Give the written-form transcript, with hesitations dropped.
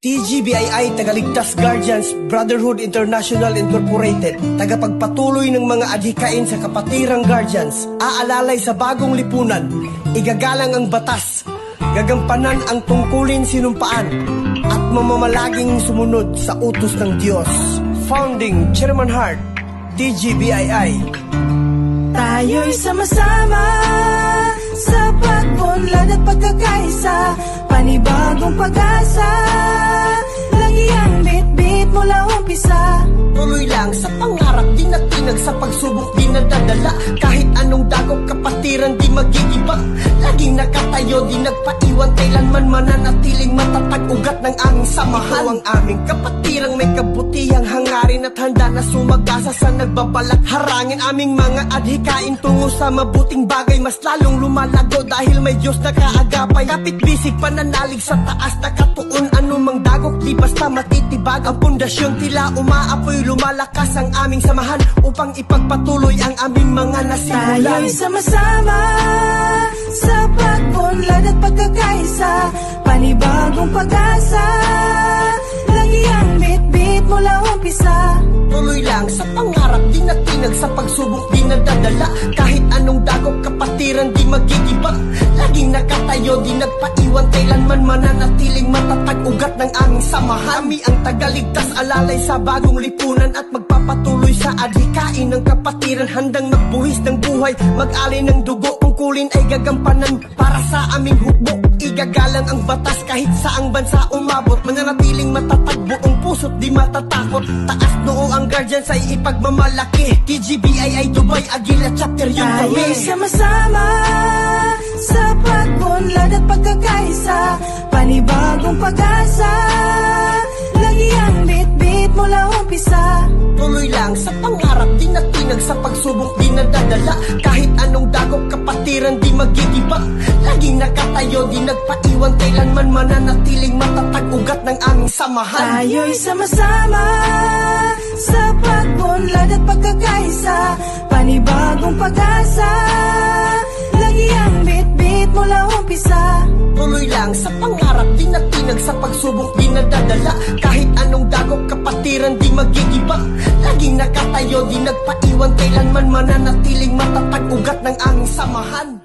TGBII Tagaligtas Guardians Brotherhood International Incorporated, tagapagpatuloy ng mga adhikain sa kapatirang guardians, aalalay sa bagong lipunan, igagalang ang batas, gagampanan ang tungkulin sinumpaan, at mamamalaging sumunod sa utos ng Diyos. Founding Chairman Hart, TGBII. Tayo'y sama-sama sa pag-unlad at pagkakaisa, panibagong pag-asa, lagi ang bit-bit mula umpisa. Tuloy lang sa pangarap, di natinag sa pagsubok, di nadadala. Kahit anong dagok, kapatiran, di magigiba. Laging nakatayo, di nagpaiwan, kailanman mananatiling matatag ugat ng aming samahan. Ito ang aming kapatirang may kabutihang hangarin at handa na sumagasa sa nagbabalak harangin. Aming mga adhikain tungo sa mabuting bagay, mas lalong lumalago dahil may Diyos na kaagapay. Kapit bisig, pananalig sa taas na katuon, anumang dagok, di basta matitibag ang pundasyon. Tila umaapoy, lumalakas ang aming samahan upang ipagpatuloy ang aming mga nasimulan. Tayo'y sama-sama sa pag-unlad at pagkakaisa, panibagong pag-asa, lagi ang bit-bit mula umpisa. Tuloy lang sa pangarap, di natinag sa pagsubok, di nadadala. Kahit anong dagok, kapatiran, di magigiba. Laging nakatayo, di nagpaiwan, kailanman mananatiling matatag ugat ng aming samahan. Kami ang tagaligtas, alalay sa bagong lipunan at magpapatuloy sa adhikain ng kapatiran. Handang magbuhis ng buhay, mag-alay ng dugo, tungkulin ay gagampanan para sa aming hukbo. Igagalang ang batas kahit saang bansa umabot, mananatiling matatag, buong puso't di matatakot. Taas noo ang guardians ay ipagmamalaki, TGBII Dubai, Aguila Chapter yung kami. Tayo'y sama-sama sa pag-unlad at pagkakaisa, panibagong pag-asa, lagi ang bit-bit mula umpisa. Tuloy lang sa pangarap, di natinag sa pagsubok, di nadadala. Kahit anong dagok, kapatiran, di magigiba. Laging nakatayo, di nagpaiwan, kailanman mananatiling matatag ugat ng aming samahan. Tayo'y sama-sama sa pag-unlad at pagkakaisa, panibagong pag-asa, lagi ang bit-bit mula umpisa. Tuloy lang sa pangarap, di natinag sa pagsubok, di nadadala. Kahit anong dagok, kapatiran, di magigiba. Laging nakatayo, di nagpaiwan, kailanman mananatiling matatag ugat ng aming samahan.